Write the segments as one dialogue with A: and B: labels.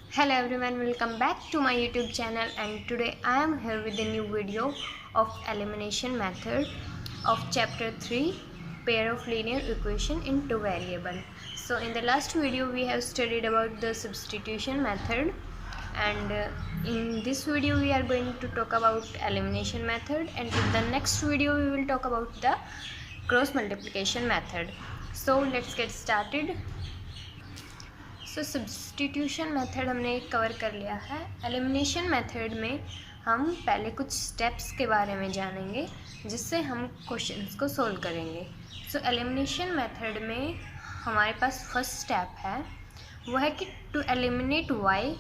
A: Hello everyone, welcome back to my YouTube channel, and today I am here with a new video of elimination method of chapter 3, pair of linear equation in two variable. So in the last video we have studied about the substitution method, and in this video we are going to talk about elimination method, and in the next video we will talk about the cross multiplication method. So let's get started. Substitution method हमने cover कर लिया है। Elimination method में हम पहले कुछ steps के बारे में जानेंगे जिससे हम क्वेश्चंस को सोल्व करेंगे। एलिमिनेशन मेथड में हमारे पास फर्स्ट स्टेप है, वो है कि to eliminate y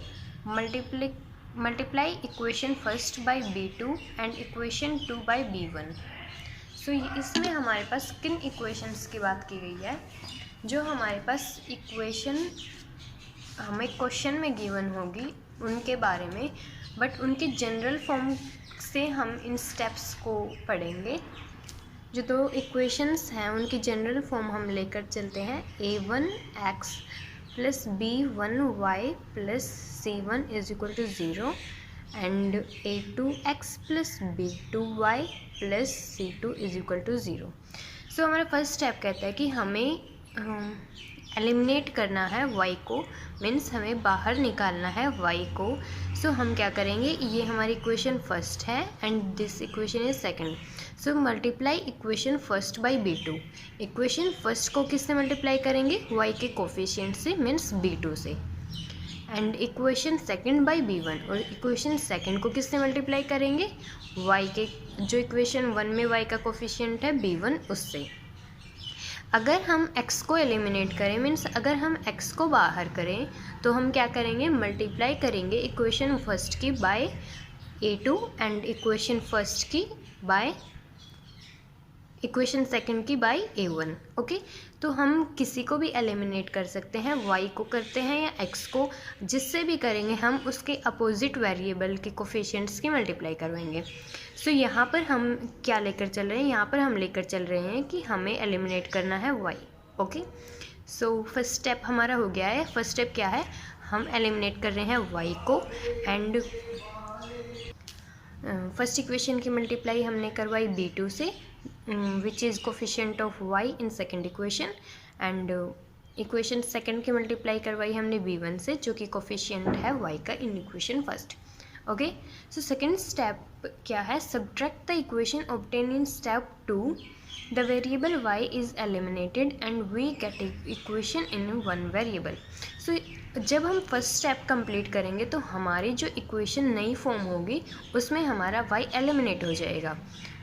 A: multiply equation first by b2 and equation 2 by b1। इसमें हमारे पास किन इक्वेशंस की बात की गई है, जो हमारे पास इक्वेशन हमें क्वेश्चन में गिवन होगी उनके बारे में, बट उनके जनरल फॉर्म से हम इन स्टेप्स को पढ़ेंगे। जो दो इक्वेशंस हैं उनकी जनरल फॉर्म हम लेकर चलते हैं, a1x plus b1y plus c1 is equal to 0 and a2x plus b2y plus c2 is equal to 0। हमारा फर्स्ट स्टेप कहता है कि हमें एलिमिनेट करना है y को, मीन्स हमें बाहर निकालना है y को। हम क्या करेंगे, ये हमारी इक्वेशन फर्स्ट है and this equation is second. Multiply equation first by b2। Equation first को किससे मल्टीप्लाई करेंगे, y के कोफिशिएंट से, मीन्स b2 से। And equation second by b1, और इक्वेशन सेकंड को किससे मल्टीप्लाई करेंगे, y के जो इक्वेशन 1 में y का कोफिशिएंट है b1 उससे। अगर हम x को एलिमिनेट करें, मीन्स अगर हम x को बाहर करें, तो हम क्या करेंगे, मल्टीप्लाई करेंगे इक्वेशन फर्स्ट की by a2 and equation first की बाय इक्वेशन सेकंड की बाय a1। ओके, तो हम किसी को भी एलिमिनेट कर सकते हैं, y को करते हैं या x को, जिससे भी करेंगे हम उसके अपोजिट वेरिएबल के कोफिशिएंट्स की मल्टीप्लाई करवाएंगे। यहाँ पर हम क्या लेकर चल रहे हैं, यहाँ पर हम लेकर चल रहे हैं कि हमें एलिमिनेट करना है y। ओके, फर्स्ट स्टेप हमारा हो गया है। फर्स्ट स्टेप क्या है, हम एलिमिनेट कर रहे हैं y को, एंड फर्स्ट इक्वेशन की मल्टीप्लाई हमने करवाई b2 से, which is coefficient of y in second equation, and equation second की मल्टीप्लाई करवाई हमने b1 से, जो कि कोफिशिएंट है y का in equation first. Okay, second step क्या है, subtract the equation obtain in step 2, the variable y is eliminated and we get equation in one variable. जब हम फर्स्ट स्टेप कंप्लीट करेंगे तो हमारी जो इक्वेशन नई फॉर्म होगी उसमें हमारा y एलिमिनेट हो जाएगा।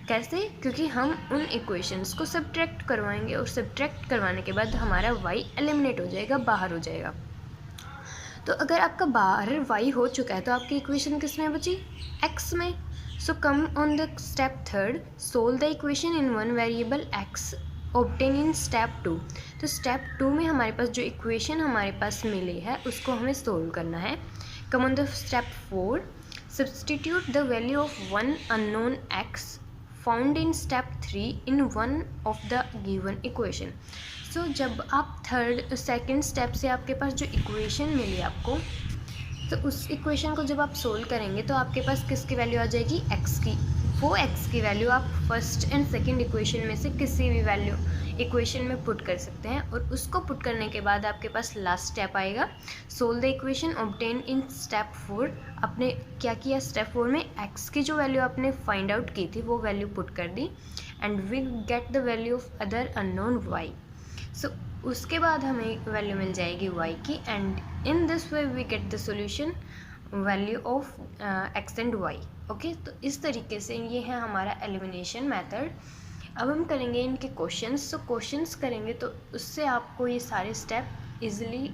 A: कैसे, क्योंकि हम उन इक्वेशंस को सब्ट्रैक्ट करवाएंगे और सब्ट्रैक्ट करवाने के बाद हमारा y एलिमिनेट हो जाएगा, बाहर हो जाएगा। तो अगर आपका बाहर y हो चुका है तो आपकी इक्वेशन किस में बची, x में। Come on the step third, solve the equation in one variable x obtain in step 2। तो स्टेप 2 में हमारे पास जो इक्वेशन हमारे पास मिली है उसको हमें सोल्व करना है। Come on the step 4, substitute the value of one unknown x found in step 3 in one of the given equation. जब आप सेकेंड स्टेप से आपके पास जो इक्वेशन मिली आपको, तो उस इक्वेशन को जब आप सोल्व करेंगे तो आपके पास किसकी वैल्यू आ जाएगी, x की। वो x की वैल्यू आप फर्स्ट एंड सेकंड इक्वेशन में से किसी भी वैल्यू इक्वेशन में पुट कर सकते हैं, और उसको पुट करने के बाद आपके पास लास्ट स्टेप आएगा, solve the equation obtain in step 4। आपने क्या किया, स्टेप 4 में x की जो वैल्यू आपने फाइंड आउट की थी वो वैल्यू पुट कर दी, and we get the value of other unknown y। उसके बाद हमें वैल्यू मिल जाएगी y की, and in this way we get the solution value of x and y। Okay, तो इस तरीके से ये है हमारा एलिमिनेशन मेथड। अब हम करेंगे इनके क्वेश्चंस। क्वेश्चंस करेंगे तो उससे आपको ये सारे स्टेप इजीली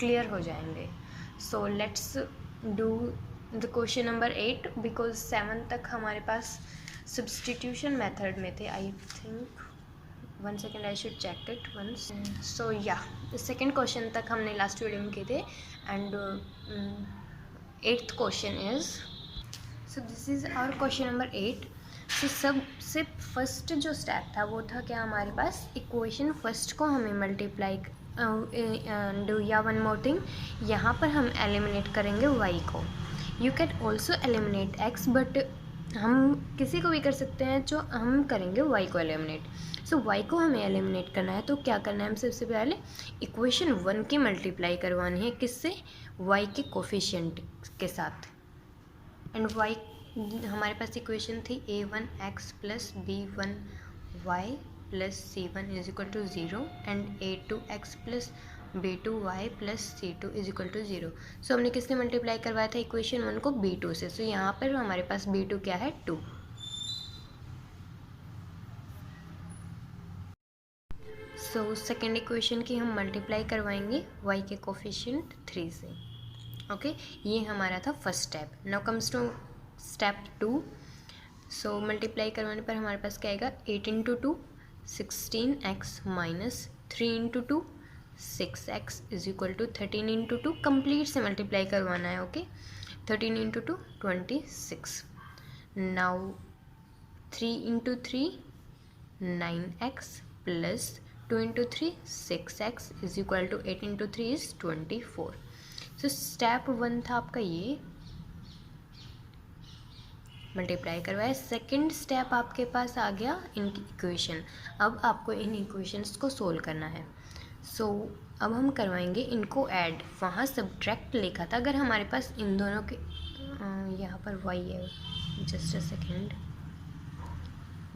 A: क्लियर हो जाएंगे। Let's do the question number 8, because 7 तक हमारे पास सब्स्टिट्यूशन मेथड में थे। I think 1 second, I should check it once. Second question तक हमने लास्ट वीडियो में किए थे, and 8th question is, this is our question number 8। सबसे फर्स्ट जो स्टेप था वो था क्या, हमारे पास इक्वेशन फर्स्ट को हमें मल्टीप्लाई एंड या वन मोर थिंग, यहाँ पर हम एलिमिनेट करेंगे y को. You can also eliminate x, but हम किसी को भी कर सकते हैं, जो हम करेंगे y को एलिमिनेट. सो y को हमें एलिमिनेट करना है, तो क्या करना है, हम सबसे पहले इक्वेशन 1 की मल्टीप्लाई करवानी है. किससे? y के कोफिशिएंट के साथ. एंड y हमारे पास इक्वेशन थी a1x plus b1y plus c1 is equal to 0 and a2x plus b2y plus c2 is equal to 0. So हमने किससे मल्टीप्लाई करवाया था इक्वेशन 1 को? b2 से. सो यहाँ पर हमारे पास b2 क्या है? 2. सो सेकेंड इक्वेशन की हम मल्टीप्लाई करवाएंगे y के कोफिशिएंट 3 से. ओके, ये हमारा था first step. Now comes to step 2. So multiply करवाने पर हमारे पास क्या आएगा? 8 into 2 16x minus 3 into 2 6x is equal to 13 into 2. Complete से मल्टीप्लाई करवाना है. Okay, 13 into 2 26. Now 3 into 3 9x plus 2 into 3 6x is equal to 8 into 3 is 24. So step 1 था आपका ये, मल्टीप्लाई करवाया. सेकेंड स्टेप आपके पास आ गया इनकी इक्वेशन. अब आपको इन इक्वेशंस को सोल्व करना है. सो अब हम करवाएंगे इनको ऐड. वहाँ सब्ट्रैक्ट लिखा था. अगर हमारे पास इन दोनों के यहाँ पर y है, जस्ट अ सेकेंड,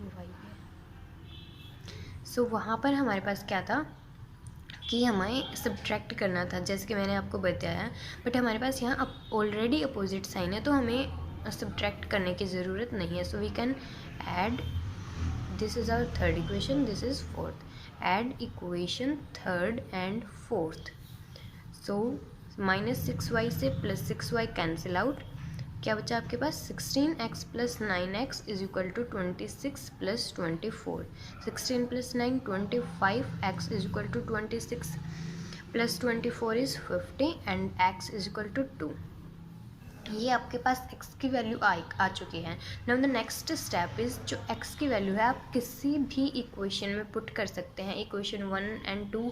A: y है. सो वहाँ पर हमारे पास क्या था कि हमें सब्ट्रैक्ट करना था, जैसे कि मैंने आपको बताया. बट हमारे पास यहाँ ऑलरेडी अपोजिट साइन है, तो हमें सब्ट्रैक्ट करने की ज़रूरत नहीं है. So we can add. This is our third equation, this is fourth. Add equation third and fourth. So minus 6y से प्लस 6y कैंसिल आउट. क्या बचा आपके पास? 16x plus 9x is equal to 26 plus 24. 16 plus 9 25x is equal to 26 plus 24 is 50 and x is equal to 2. ये आपके पास x की value आ चुकी है. Now the next step is, जो x की वैल्यू है आप किसी भी इक्वेशन में पुट कर सकते हैं. Equation 1 and 2,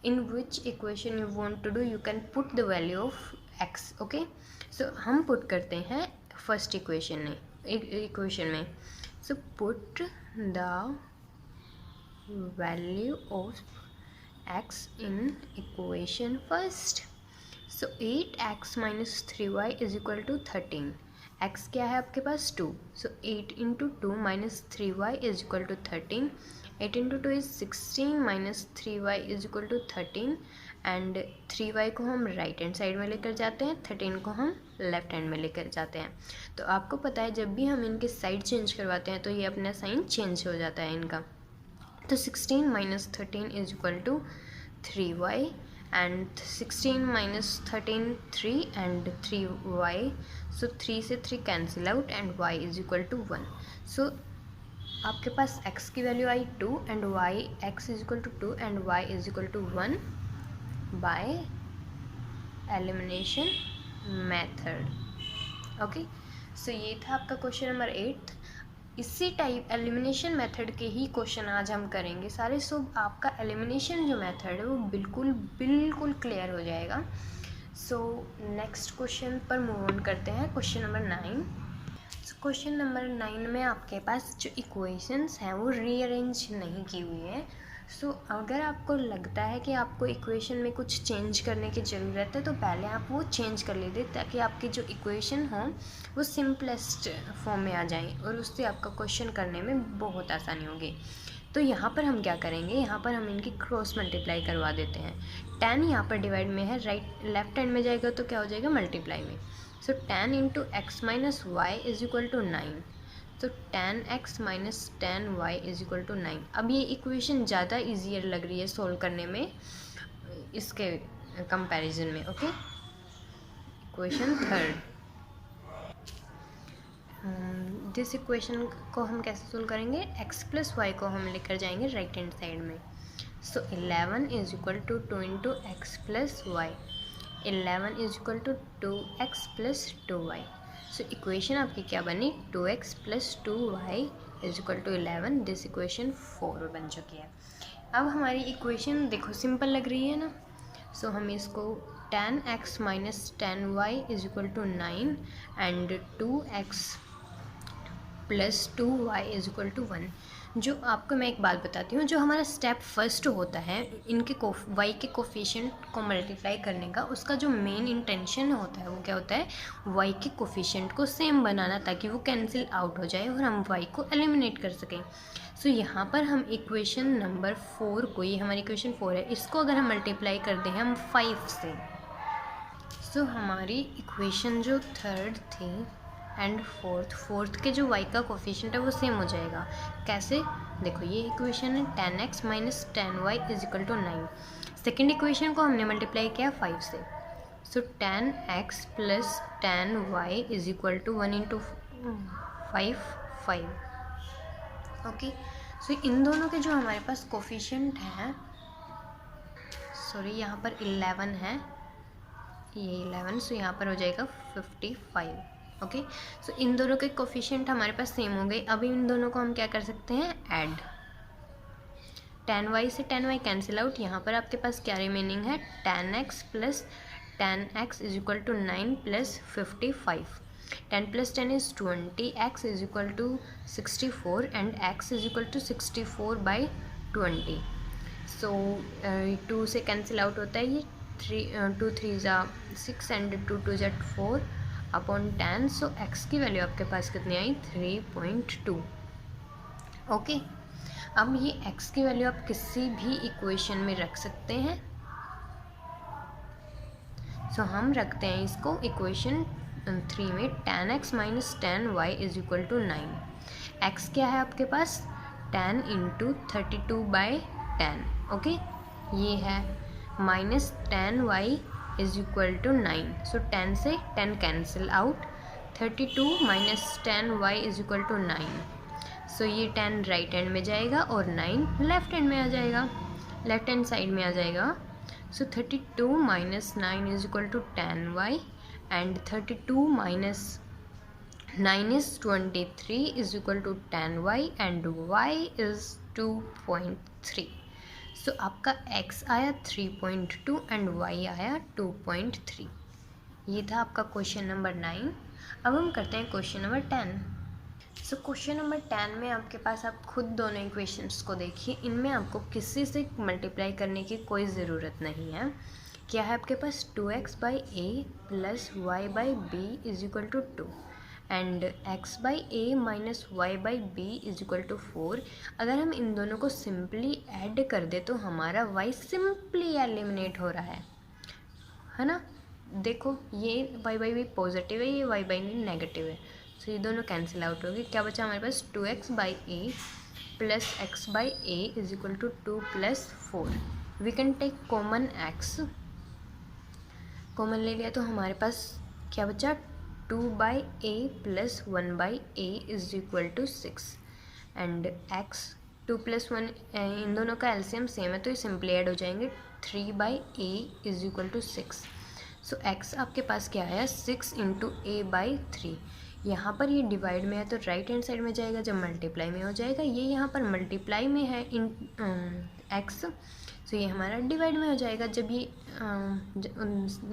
A: in which equation you want to do, you can put the value of x. Okay, so हम पुट करते हैं फर्स्ट इक्वेशन में. So put the value of x in equation first. So 8x minus 3y is equal to 13. x क्या है आपके पास? 2. So 8 into 2 minus 3y is equal to 13. 8 into 2 is 16 minus 3y is equal to 13. And 3y को हम right hand side में लेकर जाते हैं, 13 को हम लेफ्ट हैंड में लेकर जाते हैं. तो आपको पता है जब भी हम इनके साइड चेंज करवाते हैं तो ये अपना साइन चेंज हो जाता है इनका. तो 16 minus 13 is equal to 3y and 16 minus 13 3 and 3y. so 3 से 3 cancel out and y is equal to 1. so आपके पास x की value I 2 and y, x is equal to 2 and y is equal to 1 by elimination method. Okay, सो ये था आपका question number 8. इसी type elimination method के ही question आज हम करेंगे सारे. सो आपका एलिमिनेशन जो मेथड है वो बिल्कुल क्लियर हो जाएगा. सो नेक्स्ट क्वेश्चन पर मूव ऑन करते हैं. Question number 9. So question number 9 में आपके पास जो इक्वेशंस हैं वो रीअरेंज नहीं की हुई है. सो अगर आपको लगता है कि आपको इक्वेशन में कुछ चेंज करने की ज़रूरत है तो पहले आप वो चेंज कर लीजिए, ताकि आपकी जो इक्वेशन हो वो सिंपलेस्ट फॉर्म में आ जाए और उससे आपका क्वेश्चन करने में बहुत आसानी होगी. तो यहाँ पर हम क्या करेंगे, यहाँ पर हम इनकी क्रॉस मल्टीप्लाई करवा देते हैं. 10 यहाँ पर डिवाइड में है, लेफ्ट हैंड में जाएगा तो क्या हो जाएगा? मल्टीप्लाई में. So 10 into x minus y is equal to 9. तो 10x minus 10y is equal to 9. अब ये इक्वेशन ज़्यादा ईजियर लग रही है सोल्व करने में इसके कंपैरिजन में. Okay, equation third. This equation को हम कैसे सोल्व करेंगे? x प्लस वाई को हम लेकर जाएंगे राइट हैंड साइड में. So 11 is equal to 2 into x plus y. 11 is equal to 2x plus 2y. So equation आपकी क्या बनी? 2x plus 2y is equal to 11. This equation 4 बन चुकी है. अब हमारी इक्वेशन देखो सिंपल लग रही है ना, सो हम इसको tan x minus tan y is equal to 9 and 2x plus 2y is equal to 1। जो आपको मैं एक बात बताती हूँ, जो हमारा स्टेप फर्स्ट होता है इनके y के कोफिशिएंट को मल्टीप्लाई करने का, उसका जो मेन इंटेंशन होता है वो क्या होता है, y के कोफिशिएंट को सेम बनाना ताकि वो कैंसिल आउट हो जाए और हम y को एलिमिनेट कर सकें। सो यहाँ पर हम इक्वेशन नंबर 4 को, ये हमारी इक्वेशन 4 है, इसको अगर हम मल्टीप्लाई कर दें हम 5 से, सो हमारी इक्वेशन जो थर्ड थी एंड फोर्थ के जो y का कोफिशिएंट है वो सेम हो जाएगा। कैसे, देखो ये इक्वेशन है tan x minus tan y is equal to 9। Second equation को हमने मल्टीप्लाई किया 5 से, so tan x plus tan y is equal to 1 into 5। Okay, so इन दोनों के जो हमारे पास कोफिशिएंट हैं, सॉरी यहाँ पर 11 है, ये 11, सो यहाँ पर हो जाएगा 55। ओके, सो इन दोनों के कोफिशिएंट हमारे पास सेम हो गए। अभी इन दोनों को हम क्या कर सकते हैं, ऐड। tan y से tan y कैंसिल आउट, यहाँ पर आपके पास क्या रिमेनिंग है, tan x plus tan x is equal to 9 plus 55। 10 plus 10 is 20, x is equal to 64 and x is equal to 64 by 20। So 2 से कैंसिल आउट होता है ये, 2 3 ज़ा 6 एंड 2 2 ज़ा 4 अपॉन 10। सो x की वैल्यू आपके पास कितनी आई, 3.2। ओके, अब ये x की वैल्यू आप किसी भी इक्वेशन में रख सकते हैं। सो हम रखते हैं इसको इक्वेशन 3 में, tan x minus tan y is equal to 9। x क्या है आपके पास, 10 इंटू 32 बाई 10। ओके, ये है minus tan y is equal to 9। So 10 से 10 cancel out, 32 minus tan y is equal to 9। So ये 10 राइट हैंड में जाएगा और 9 लेफ्ट हैंड में आ जाएगा, लेफ्ट हैंड साइड में आ जाएगा। So 32 minus 9 is equal to tan y and 32 minus 9 is 23 is equal to tan y and y is 2.3। So आपका x आया 3.2 एंड y आया 2.3। ये था आपका क्वेश्चन नंबर 9। अब हम करते हैं question number 10। So question number 10 में आपके पास, आप खुद दोनों इक्वेशंस को देखिए, इनमें आपको किसी से मल्टीप्लाई करने की कोई ज़रूरत नहीं है। क्या है आपके पास, 2x by a plus y by b is equal to 2 and x by a minus y by b is equal to 4। अगर हम इन दोनों को सिंपली ऐड कर दे तो हमारा y सिंपली एलिमिनेट हो रहा है ना। देखो ये y बाई बी पॉजिटिव है, ये y बाई बी नेगेटिव है, सो ये दोनों कैंसिल आउट हो गए। क्या बचा हमारे पास, 2x by a plus x by a is equal to 2 plus 4। We can take common x, common ले लिया तो हमारे पास क्या बचा, 2 by a plus 1 by a is equal to 6 and x 2 plus 1, इन दोनों का एलसीएम सेम है तो ये सिंपली ऐड हो जाएंगे, 3 by a is equal to 6। So x आपके पास क्या आया, 6 इंटू ए बाई 3। यहाँ पर ये डिवाइड में है तो राइट हैंड साइड में जाएगा, जब मल्टीप्लाई में हो जाएगा, ये यहाँ पर मल्टीप्लाई में है इन x, सो ये हमारा डिवाइड में हो जाएगा जब ये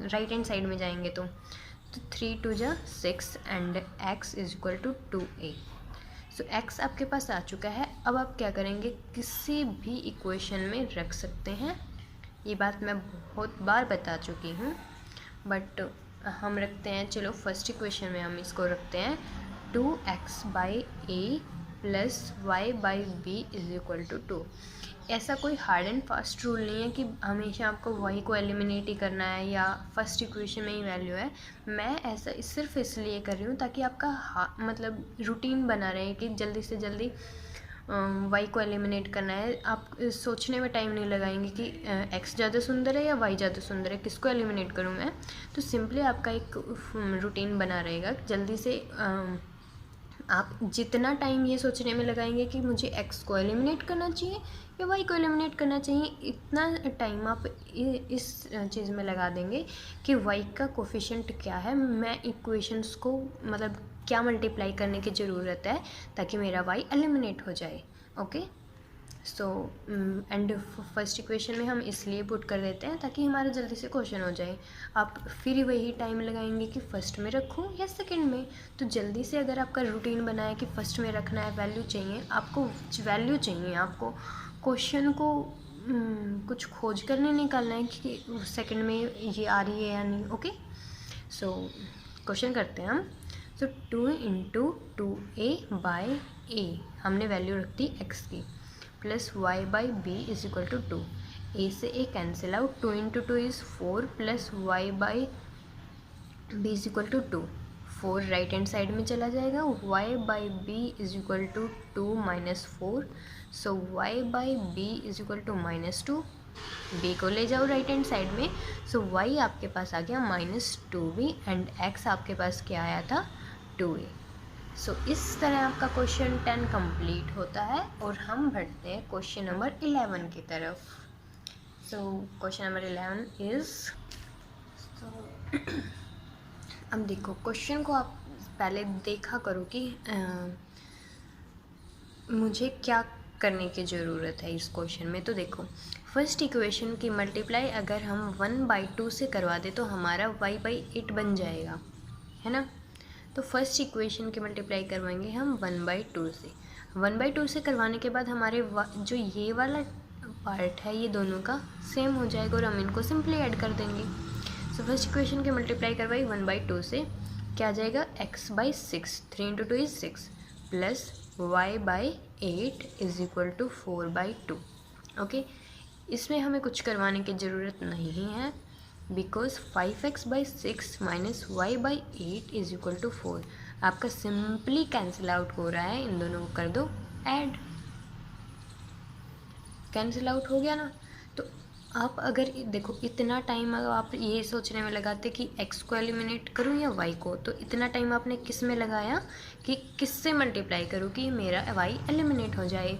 A: राइट हैंड साइड में जाएंगे तो 3 2 जा 6 and x is equal to 2a। So x आपके पास आ चुका है। अब आप क्या करेंगे, किसी भी इक्वेशन में रख सकते हैं, ये बात मैं बहुत बार बता चुकी हूँ, बट हम रखते हैं, चलो फर्स्ट इक्वेशन में हम इसको रखते हैं 2x by a plus y by b is equal to 2। ऐसा कोई हार्ड एंड फास्ट रूल नहीं है कि हमेशा आपको y को एलिमिनेट ही करना है या फर्स्ट इक्वेशन में ही वैल्यू है। मैं ऐसा सिर्फ इसलिए कर रही हूँ ताकि आपका मतलब रूटीन बना रहे कि जल्दी से जल्दी y को एलिमिनेट करना है। आप सोचने में टाइम नहीं लगाएंगे कि x ज़्यादा सुंदर है या y ज़्यादा सुंदर है, किसको एलिमिनेट करूँ मैं। तो सिंपली आपका एक रूटीन बना रहेगा, जल्दी से आप जितना टाइम ये सोचने में लगाएंगे कि मुझे x को एलिमिनेट करना चाहिए या y को एलिमिनेट करना चाहिए, इतना टाइम आप इस चीज़ में लगा देंगे कि y का कोफिशिएंट क्या है, मैं इक्वेशंस को मतलब क्या मल्टीप्लाई करने की ज़रूरत है ताकि मेरा y एलिमिनेट हो जाए। Okay, so and first equation में हम इसलिए पुट कर देते हैं ताकि हमारा जल्दी से क्वेश्चन हो जाए। आप फिर वही टाइम लगाएंगे कि फ़र्स्ट में रखूँ या सेकंड में, तो जल्दी से अगर आपका रूटीन बना है कि फ़र्स्ट में रखना है, वैल्यू चाहिए आपको, वैल्यू चाहिए आपको, क्वेश्चन को कुछ खोज करने निकालना है कि सेकंड में ये आ रही है या नहीं। ओके, सो क्वेश्चन करते हैं हम। सो 2 इंटू 2a/a हमने वैल्यू रख दी x की, plus y/b is equal to 2। a से a cancel out, 2 into 2 is 4 plus y/b is equal to 2। 4 right hand side में चला जाएगा, y/b is equal to 2 minus 4। So y/b is equal to -2। b को ले जाओ right hand side में, सो y आपके पास आ गया -2b एंड x आपके पास क्या आया था 2a। सो इस तरह आपका क्वेश्चन 10 कंप्लीट होता है और हम बढ़ते हैं क्वेश्चन नंबर 11 की तरफ। सो क्वेश्चन नंबर 11 इज़, अब देखो क्वेश्चन को आप पहले देखा करो कि मुझे क्या करने की ज़रूरत है इस क्वेश्चन में। तो देखो फर्स्ट इक्वेशन की मल्टीप्लाई अगर हम 1/2 से करवा दे तो हमारा y/8 बन जाएगा, है ना। तो फर्स्ट इक्वेशन की मल्टीप्लाई करवाएंगे हम 1/2 से। 1/2 से करवाने के बाद हमारे जो ये वाला पार्ट है ये दोनों का सेम हो जाएगा और हम इनको सिंपली ऐड कर देंगे। सो फर्स्ट इक्वेशन की मल्टीप्लाई करवाई 1/2 से, क्या आ जाएगा x/6, 3 into 2 is 6, plus y/8 is equal to 4/2। Okay, इसमें हमें कुछ करवाने की ज़रूरत नहीं है because 5x/6 minus y/8 is equal to 4 आपका सिंपली कैंसिल आउट हो रहा है। इन दोनों को कर दो ऐड, कैंसिल आउट हो गया ना। तो आप अगर देखो इतना टाइम अगर आप ये सोचने में लगाते कि x को एलिमिनेट करूँ या y को, तो इतना टाइम आपने किस में लगाया कि किससे मल्टीप्लाई करूँ कि मेरा y एलिमिनेट हो जाए।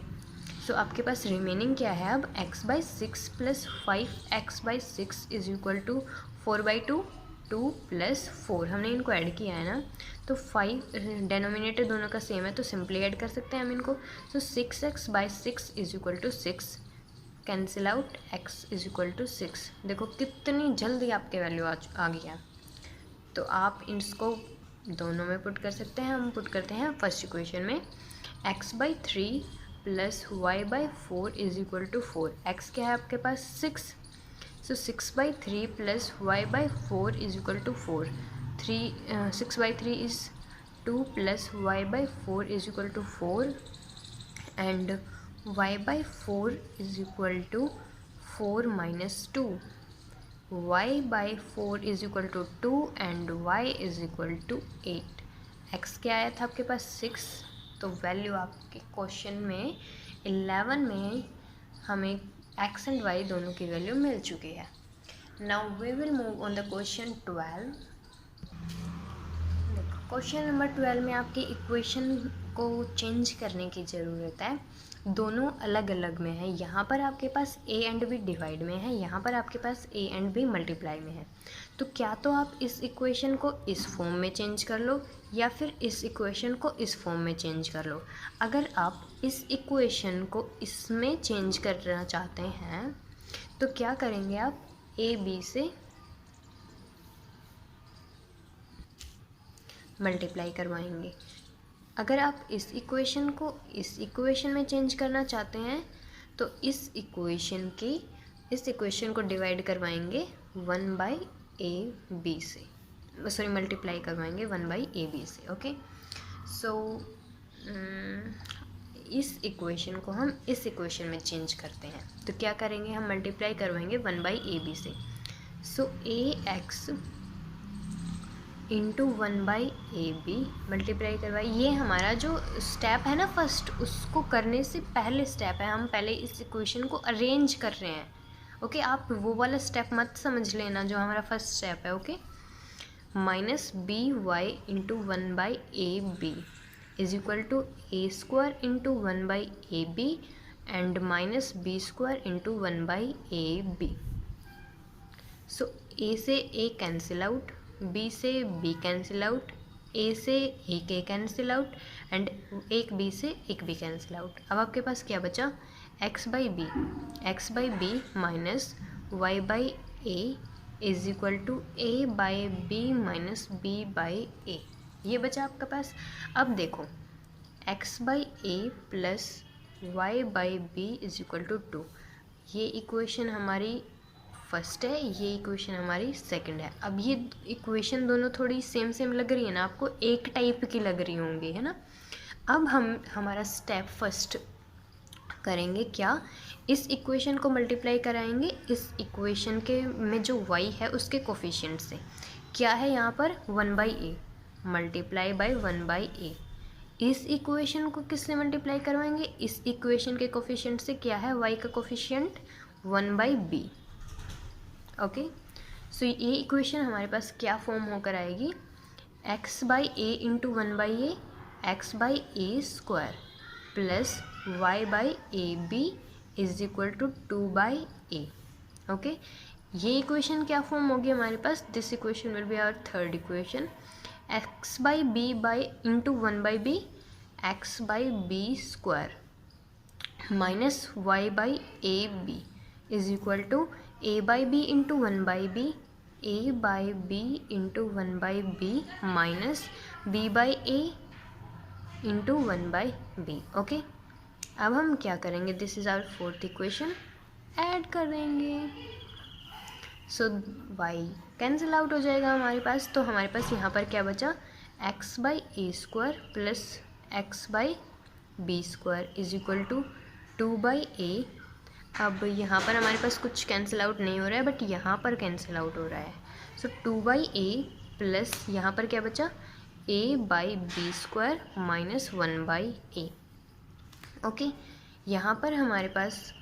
A: सो आपके पास रिमेनिंग क्या है अब x/6 plus 5x/6 is equal to 4/2, 2 plus 4 हमने इनको ऐड किया है ना, तो 5 डेनोमिनेटर दोनों का सेम है तो सिंपली ऐड कर सकते हैं हम इनको। So 6x/6 is equal to 6, cancel out x is equal to 6। देखो कितनी जल्दी आपके वैल्यू आ गया। तो आप इसको दोनों में पुट कर सकते हैं। हम पुट करते हैं फर्स्ट इक्वेशन में x/3 plus y/4 is equal to 4। x क्या है आपके पास 6, so 6/3 plus y/4 is equal to 4। 6/3 is 2 plus y/4 is equal to 4 and y/4 is equal to 4 minus 2। y/4 is equal to 2 and y is equal to 8। x क्या आया था आपके पास 6, तो वैल्यू आपके क्वेश्चन में 11 में हमें x एंड y दोनों की वैल्यू मिल चुकी है। Now we will move on the question 12। Question number 12 में आपकी इक्वेशन को चेंज करने की ज़रूरत है। दोनों अलग अलग में है, यहाँ पर आपके पास a एंड b डिवाइड में है, यहाँ पर आपके पास a एंड b मल्टीप्लाई में है। तो क्या तो आप इस इक्वेशन को इस फॉर्म में चेंज कर लो या फिर इस इक्वेशन को इस फॉर्म में चेंज कर लो। अगर आप इस इक्वेशन को इसमें चेंज करना चाहते हैं तो क्या करेंगे आप a b से मल्टीप्लाई करवाएंगे। अगर आप इस इक्वेशन को इस इक्वेशन में चेंज करना चाहते हैं तो इस इक्वेशन को डिवाइड करवाएंगे 1/ab से, सॉरी मल्टीप्लाई करवाएंगे 1/ab से। ओके, सो इस इक्वेशन को हम इस इक्वेशन में चेंज करते हैं तो क्या करेंगे हम मल्टीप्लाई करवाएंगे 1/ab से। सो ax इंटू 1/ab मल्टीप्लाई करवाई। ये हमारा जो स्टेप है ना फर्स्ट, उसको करने से पहले स्टेप है, हम पहले इस इक्वेशन को अरेंज कर रहे हैं। ओके, आप वो वाला स्टेप मत समझ लेना जो हमारा फर्स्ट स्टेप है। Okay, -by into 1/ab is equal to a² into 1/ab and -b² into 1/ab। So a से a कैंसिल आउट, b से b कैंसिल आउट, a से एक a कैंसिल आउट एंड एक b से एक b cancel out. अब आपके पास क्या बचा x by b minus y by a is equal to a by b minus b by a. ये बचा आपके पास। अब देखो x by a plus y by b is equal to 2, ये इक्वेशन हमारी फर्स्ट है, ये इक्वेशन हमारी सेकंड है। अब ये इक्वेशन दोनों थोड़ी सेम लग रही है ना आपको, एक टाइप की लग रही होंगी, है ना। अब हम हमारा स्टेप फर्स्ट करेंगे क्या, इस इक्वेशन को मल्टीप्लाई कराएंगे इस इक्वेशन के में जो y है उसके कोफिशिएंट से। क्या है यहाँ पर 1/a मल्टीप्लाई बाय 1/a। इस इक्वेशन को किससे मल्टीप्लाई करवाएंगे, इस इक्वेशन के कोफिशिएंट से। क्या है y का कोफिशिएंट 1/b। ओके, सो ये इक्वेशन हमारे पास क्या फॉर्म होकर आएगी, x by a into 1/a x by a square plus y by a b is equal to 2/a। Okay, ये इक्वेशन क्या फॉर्म होगी हमारे पास, this equation will be our third equation. x by b by into 1/b x by b square minus y by a b is equal to a by b into 1/b a by b into 1/b minus b by a into 1/b। Okay, अब हम क्या करेंगे, this is our fourth equation, add करेंगे। So y cancel out हो जाएगा हमारे पास। तो हमारे पास यहाँ पर क्या बचा, x by a square plus x by b square is equal to 2/a। अब यहाँ पर हमारे पास कुछ कैंसिल आउट नहीं हो रहा है, बट यहाँ पर कैंसिल आउट हो रहा है। सो 2/a प्लस यहाँ पर क्या बचा, a by b square minus 1/a। Okay, यहाँ पर हमारे पास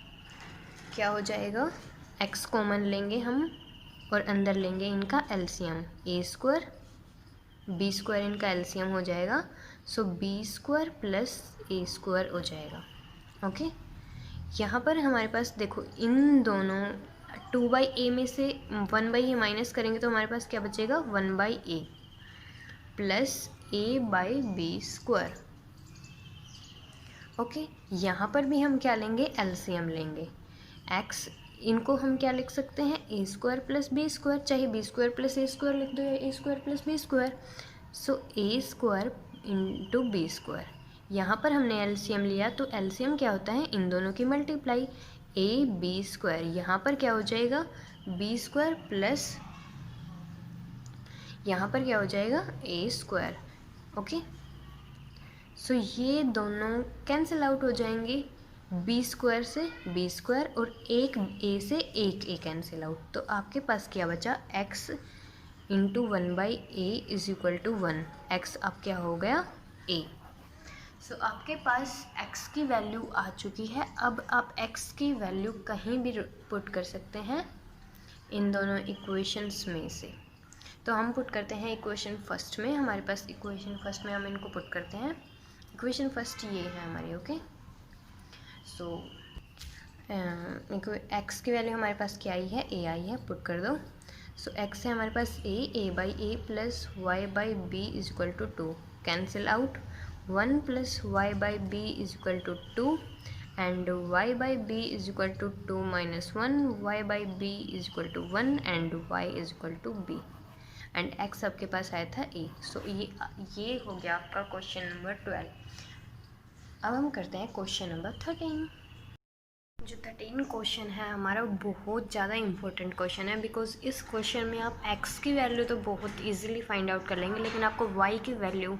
A: क्या हो जाएगा, x कॉमन लेंगे हम और अंदर लेंगे इनका LCM, a square b square इनका एलसीएम हो जाएगा। सो b square plus a square हो जाएगा। ओके, यहाँ पर हमारे पास देखो इन दोनों 2/a में से 1/a माइनस करेंगे तो हमारे पास क्या बचेगा, 1/a plus a by b square. Okay, यहाँ पर भी हम क्या लेंगे, एलसीएम लेंगे। x इनको हम क्या लिख सकते हैं, a square plus b square, चाहे b square plus a square लिख दो या a square plus b square. So a square into b square, यहाँ पर हमने एलसीएम लिया तो एलसीएम क्या होता है, इन दोनों की मल्टीप्लाई, a b स्क्वायर, यहाँ पर क्या हो जाएगा, b स्क्वायर प्लस यहाँ पर क्या हो जाएगा, a स्क्वायर। ओके, सो ये दोनों कैंसिल आउट हो जाएंगे, b स्क्वायर से b स्क्वायर और एक a से एक a कैंसिल आउट। तो आपके पास क्या बचा, x into 1/a is equal to 1, x अब क्या हो गया, a। सो आपके पास x की वैल्यू आ चुकी है। अब आप x की वैल्यू कहीं भी पुट कर सकते हैं इन दोनों इक्वेशंस में से। तो हम पुट करते हैं इक्वेशन फर्स्ट में, हमारे पास इक्वेशन फर्स्ट में हम इनको पुट करते हैं। इक्वेशन फर्स्ट ये है हमारी। ओके, सो x की वैल्यू हमारे पास क्या आई है, a आई है, पुट कर दो। सो x है हमारे पास a by a plus y by b is equal to 2, cancel out, 1 plus y by b is equal to 2 and y by b is equal to 2 minus 1, y by b is equal to 1 and y is equal to b and x आपके पास आया था a। सो ये हो गया आपका question number 12। अब हम करते हैं क्वेश्चन नंबर 13। जो 13 क्वेश्चन है हमारा बहुत ज़्यादा इम्पोर्टेंट क्वेश्चन है, बिकॉज इस क्वेश्चन में आप x की वैल्यू तो बहुत इजीली फाइंड आउट कर लेंगे, लेकिन आपको y की वैल्यू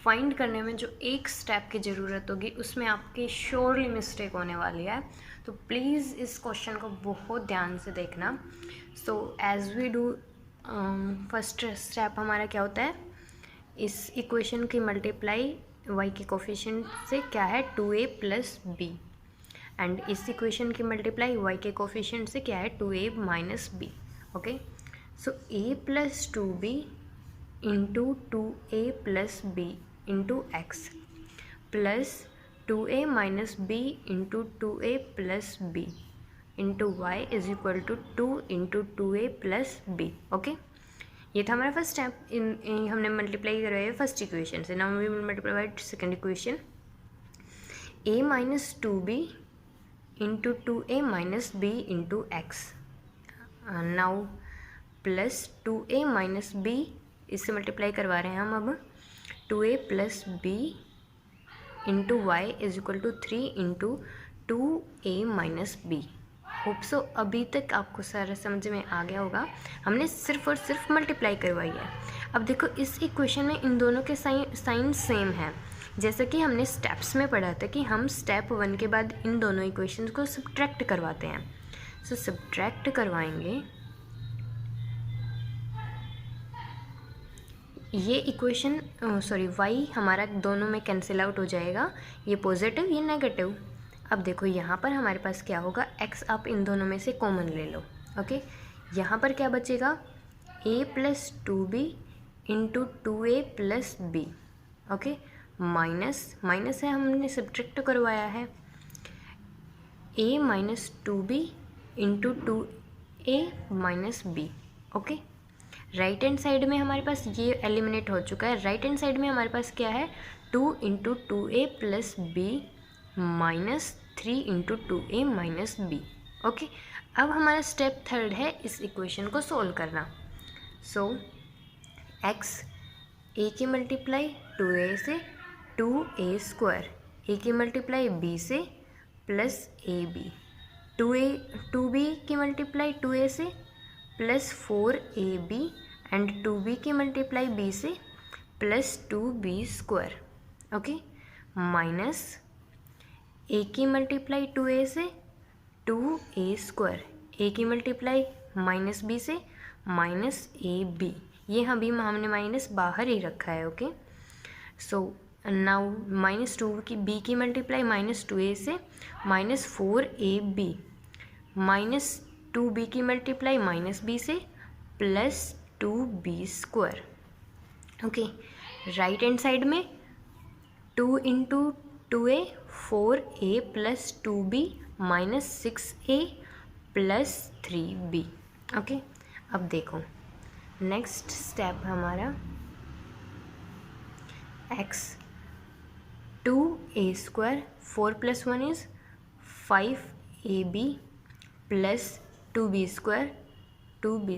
A: फाइंड करने में जो एक स्टेप की ज़रूरत होगी उसमें आपकी श्योरली मिस्टेक होने वाली है। तो प्लीज़ इस क्वेश्चन को बहुत ध्यान से देखना। So as we do, first step हमारा क्या होता है, इस इक्वेशन की मल्टीप्लाई y के कोफिशिएंट से क्या है, 2a प्लस बी, एंड इस इक्वेशन की मल्टीप्लाई y के कोफिशिएंट से क्या है, 2a minus b. Okay, so a plus 2b into 2a plus b into x plus 2a minus b into 2a plus b into y is equal to 2 into 2a plus b। Okay, ये था हमारा first step. इन हमने multiply करवाया first equation से। Now we will multiply second equation, a minus 2b into 2a minus b into x. Now plus 2a minus b, इससे multiply करवा रहे हैं हम अब, 2a plus b into y is equal to 3 into 2a minus b. Hope so अभी तक आपको सारा समझ में आ गया होगा। हमने सिर्फ और सिर्फ मल्टीप्लाई करवाई है। अब देखो इस इक्वेशन में इन दोनों के साइन सेम है, जैसे कि हमने स्टेप्स में पढ़ा था कि हम स्टेप 1 के बाद इन दोनों इक्वेशंस को सब्ट्रैक्ट करवाते हैं। सो सब्ट्रैक्ट करवाएंगे, ये इक्वेशन सॉरी y हमारा दोनों में कैंसिल आउट हो जाएगा, ये पॉजिटिव ये नेगेटिव। अब देखो यहाँ पर हमारे पास क्या होगा, x आप इन दोनों में से कॉमन ले लो। ओके, यहाँ पर क्या बचेगा, a plus 2b into 2a plus b. Okay, minus है, हमने सब्ट्रैक्ट करवाया है, a minus 2b into 2a minus b. Okay, right hand side में हमारे पास ये एलिमिनेट हो चुका है। राइट हैंड साइड में हमारे पास क्या है, 2 into 2a plus b minus 3 into 2a minus b. Okay, अब हमारा स्टेप 3 है इस इक्वेशन को सोल्व करना। सो x a की मल्टीप्लाई 2a से 2a स्क्वायर, a की मल्टीप्लाई b से प्लस ab, 2b की मल्टीप्लाई 2a से प्लस 4ab एंड 2b की मल्टीप्लाई b से plus 2b square. Okay, minus a की मल्टीप्लाई 2a से 2a स्क्वायर, a की मल्टीप्लाई माइनस b से माइनस ab, ये हमने माइनस बाहर ही रखा है। ओके, सो नाउ माइनस 2 की b की मल्टीप्लाई माइनस 2a से माइनस 4ab, माइनस 2b की मल्टीप्लाई माइनस b से plus 2b square. Okay, right hand side में 2 into 2a 4a plus 2b minus 6a plus 3b। Okay, अब देखो next step हमारा x 2a square 4 plus 1 is 5ab plus 2b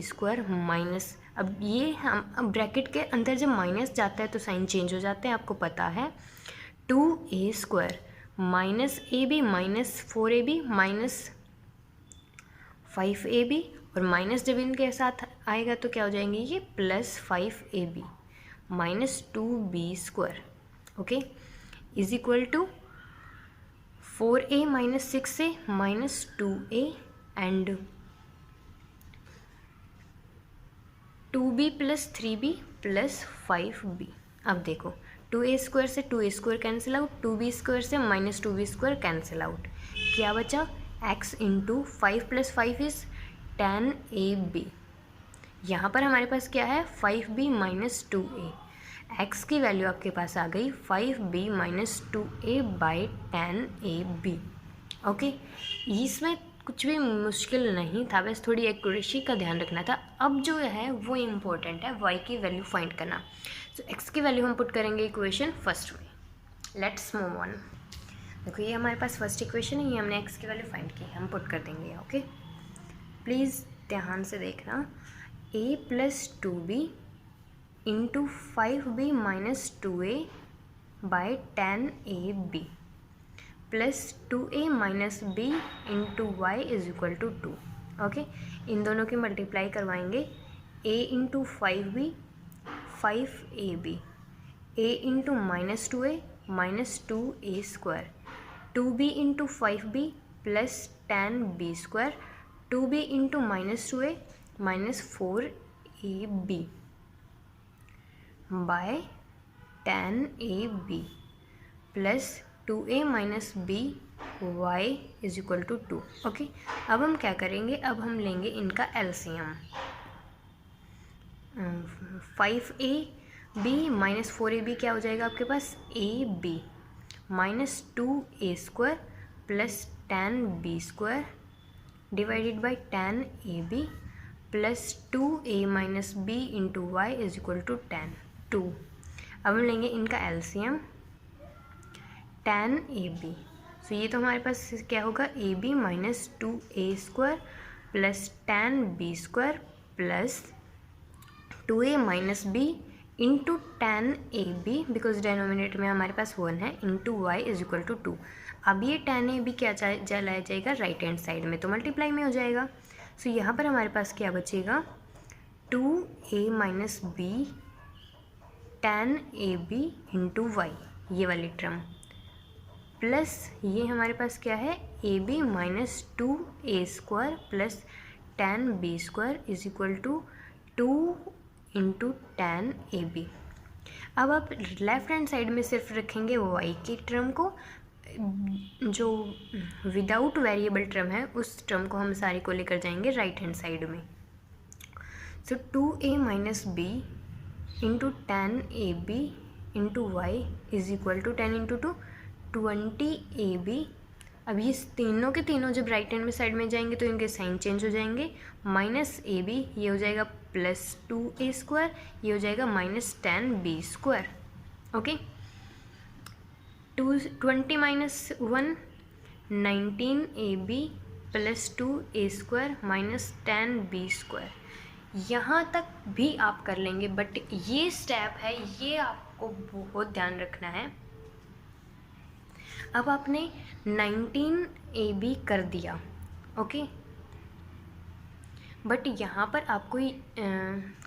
A: square minus, अब ये अब bracket के अंदर जब माइनस जाता है तो साइन चेंज हो जाते हैं, आपको पता है। 2a square minus ab minus 4ab minus 5ab, और माइनस जब इनके साथ आएगा तो क्या हो जाएंगे ये, plus 5ab minus 2b square. Okay, is equal to 4a minus 6a minus 2a and 2b plus 3b plus 5b। अब देखो 2a स्क्वायर से 2a square cancel out, 2b square से minus 2b square cancel out, क्या बचा, x into 5 plus 5 is 10ab। यहाँ पर हमारे पास क्या है, 5b माइनस 2a, x की वैल्यू आपके पास आ गई 5b minus 2a by 10ab। Okay, इसमें कुछ भी मुश्किल नहीं था, बस थोड़ी एक्यूरेसी का ध्यान रखना था। अब जो है वो इम्पोर्टेंट है, y की वैल्यू फाइंड करना। सो x की वैल्यू हम पुट करेंगे इक्वेशन फर्स्ट में। Let's move on. देखो ये हमारे पास फर्स्ट इक्वेशन है, ये हमने x की वैल्यू फाइंड की, हम पुट कर देंगे। ओके, प्लीज़ ध्यान से देखना, a plus 2b into 5b minus 2a by 10ab plus 2a minus b into y is equal to 2। Okay, इन दोनों की मल्टीप्लाई करवाएंगे, a into 5b 5ab, a into minus 2a minus 2a square, 2b into 5b plus 10b square, 2b into minus 2a minus 4ab by 10ab plus 2a minus b y is equal to 2। Okay, अब हम क्या करेंगे, अब हम लेंगे इनका LCM. 5ab minus 4ab क्या हो जाएगा आपके पास, ab minus 2a square plus 10b square divided by 10ab plus 2a minus b into y is equal to 2। अब हम लेंगे इनका एलसीएम 10ab, सो ये तो हमारे पास क्या होगा, a b minus 2a² plus tan b² plus 2a minus b into tan ab, because denominator में हमारे पास 1 है, into y is equal to 2। अब ये tan ab क्या लाया जाएगा राइट हैंड साइड में, तो मल्टीप्लाई में हो जाएगा। सो यहाँ पर हमारे पास क्या बचेगा, 2a minus b tan ab into y, ये वाली टर्म, प्लस ये हमारे पास क्या है, a b minus 2a² plus tan b² is equal to 2 into tan ab। अब आप लेफ्ट हैंड साइड में सिर्फ रखेंगे y की टर्म को, जो विदाउट वेरिएबल टर्म है उस टर्म को हम सारी को लेकर जाएंगे राइट हैंड साइड में। So 2a minus b into tan ab into y is equal to 10 into 2 20ab। अब ये तीनों के तीनों जब राइट हैंड में साइड में जाएंगे तो इनके साइन चेंज हो जाएंगे, माइनस ab ये हो जाएगा प्लस 2a², ये हो जाएगा minus tan b²। Okay, 20 minus 1 19ab plus 2a² minus tan b²। यहाँ तक भी आप कर लेंगे, बट ये स्टेप है, ये आपको बहुत ध्यान रखना है। अब आपने 19ab कर दिया, ओके, बट यहाँ पर आपको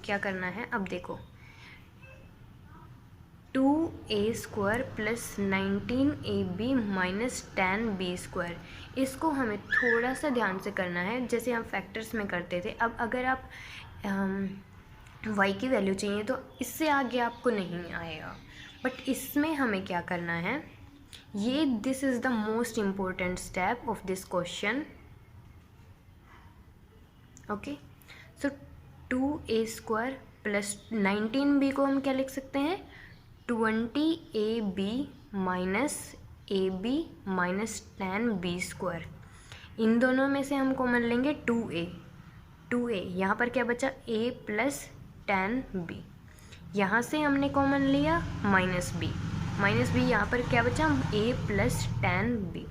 A: क्या करना है, अब देखो 2a² plus 19ab minus tan b², इसको हमें थोड़ा सा ध्यान से करना है, जैसे हम फैक्टर्स में करते थे। अब अगर आप y की वैल्यू चाहिए तो इससे आगे आपको नहीं आएगा, बट इसमें हमें क्या करना है, ये this is the most important step of this question. Okay, so 2a² plus 19b को हम क्या लिख सकते हैं, 20ab minus ab minus tan b²। इन दोनों में से हम कॉमन लेंगे 2a, यहाँ पर क्या बचा, a प्लस tan b, यहाँ से हमने कॉमन लिया माइनस b, यहाँ पर क्या बचा, a प्लस tan b।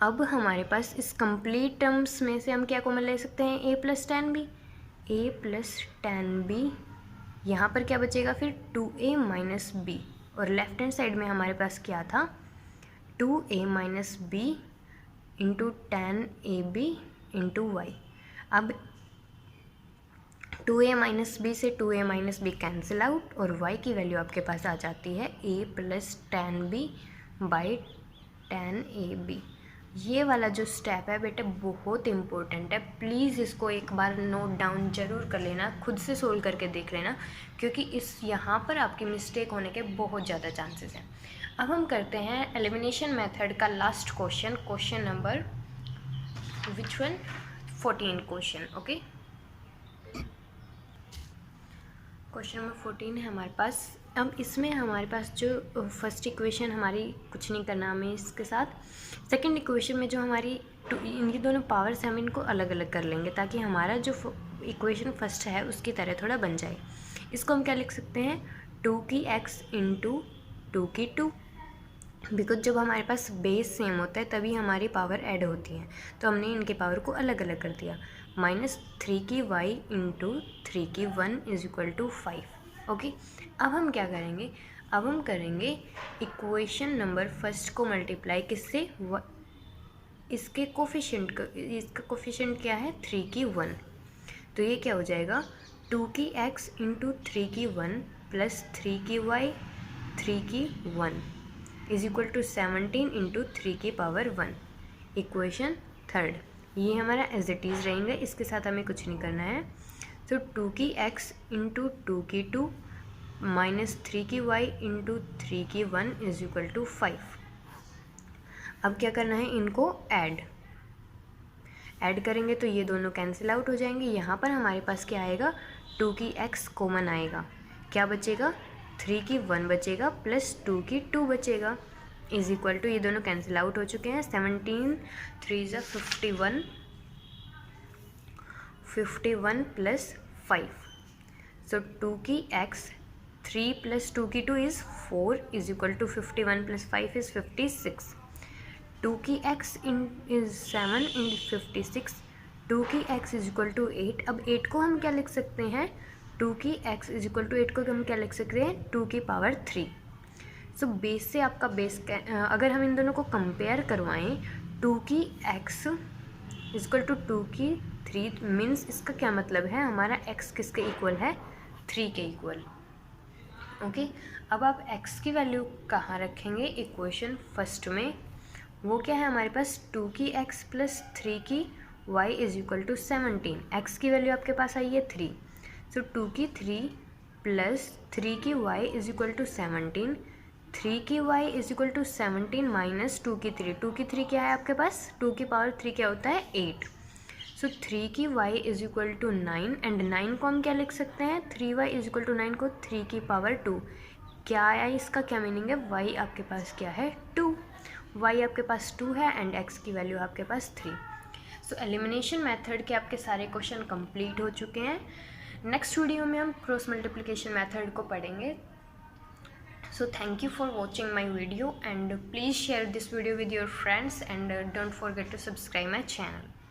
A: अब हमारे पास इस कंप्लीट टर्म्स में से हम क्या कॉमन ले सकते हैं, a plus tan b, a plus tan b, यहाँ पर क्या बचेगा फिर 2a माइनस b, और लेफ्ट हैंड साइड में हमारे पास क्या था, 2a minus b into tan ab into y. अब 2a माइनस बी से 2a minus b cancel out, और y की वैल्यू आपके पास आ जाती है a plus tan b by tan ab। ये वाला जो स्टेप है बेटा बहुत इम्पोर्टेंट है, प्लीज़ इसको एक बार नोट डाउन ज़रूर कर लेना, खुद से सोल्व करके देख लेना, क्योंकि इस यहाँ पर आपकी मिस्टेक होने के बहुत ज़्यादा चांसेस हैं। अब हम करते हैं एलिमिनेशन मेथड का last question, question number which one, 14 question. Okay, question number 14 है हमारे पास। अब इसमें हमारे पास जो फर्स्ट इक्वेशन हमारी कुछ नहीं करना हमें इसके साथ, सेकंड इक्वेशन में जो हमारी इनकी दोनों पावर्स हैं हम इनको अलग अलग कर लेंगे, ताकि हमारा जो इक्वेशन फर्स्ट है उसकी तरह थोड़ा बन जाए। इसको हम क्या लिख सकते हैं, 2 की x इंटू 2 की 2, बिकॉज जब हमारे पास बेस सेम होता है तभी हमारी पावर ऐड होती है, तो हमने इनके पावर को अलग अलग कर दिया। माइनस 3 की y इंटू 3 की 1 इज इक्वल टू 5। ओके, अब हम क्या करेंगे, अब हम करेंगे इक्वेशन नंबर फर्स्ट को मल्टीप्लाई किससे, इसके कोफिशिएंट को, इसका कोफिशिएंट क्या है 3 की 1, तो ये क्या हो जाएगा 2 की x इंटू 3 की 1 प्लस 3 की y 3 की 1 इज इक्वल टू 17 इंटू 3 की पावर 1। इक्वेशन थर्ड ये हमारा एज इट इज़ रहेंगे, इसके साथ हमें कुछ नहीं करना है। तो 2 की x इंटू 2 की 2 माइनस 3 की y इंटू 3 की 1 इज इक्वल टू 5। अब क्या करना है, इनको ऐड करेंगे तो ये दोनों कैंसिल आउट हो जाएंगे। यहाँ पर हमारे पास क्या आएगा, 2 की x कॉमन आएगा, क्या बचेगा 3 की 1 बचेगा प्लस 2 की 2 बचेगा इज इक्वल टू, ये दोनों कैंसिल आउट हो चुके हैं। 17 3 ज़ा 51 प्लस 5, सो 2 की x 3 प्लस 2 की 2 is 4 is equal to 51 plus 5 is 56। 2 की x इज 7 इन 56, 2 की x इज इक्वल टू 8। अब 8 को हम क्या लिख सकते हैं, 2 की x इज इक्वल टू 8 को हम क्या लिख सकते हैं, 2 की पावर 3। सो बेस से आपका बेस अगर हम इन दोनों को कंपेयर करवाएं, 2 की x इज इक्वल टू 2 की 3 मीन्स इसका क्या मतलब है, हमारा x किसके इक्वल है, 3 के इक्वल। ओके, अब आप x की वैल्यू कहाँ रखेंगे, इक्वेशन फर्स्ट में, वो क्या है हमारे पास, 2 की x प्लस 3 की y is equal to 17। x की वैल्यू आपके पास आई है 3, सो 2 की 3 प्लस 3 की y इज इक्वल टू 17, 3 की y is equal to 17 minus 2 की 3, 2 की 3 क्या है आपके पास, 2 की पावर 3 क्या होता है, 8। सो 3 की y is equal to 9 and 9 को हम क्या लिख सकते हैं, 3y इज इक्वल टू 9 को 3 की पावर 2। क्या आया, इसका क्या मीनिंग है, y आपके पास क्या है, 2, y आपके पास 2 है एंड x की वैल्यू आपके पास 3। सो एलिमिनेशन मेथड के आपके सारे क्वेश्चन कंप्लीट हो चुके हैं। नेक्स्ट वीडियो में हम क्रॉस मल्टीप्लिकेशन मेथड को पढ़ेंगे। So thank you for watching my video and please share this video with your friends and don't forget to subscribe my channel.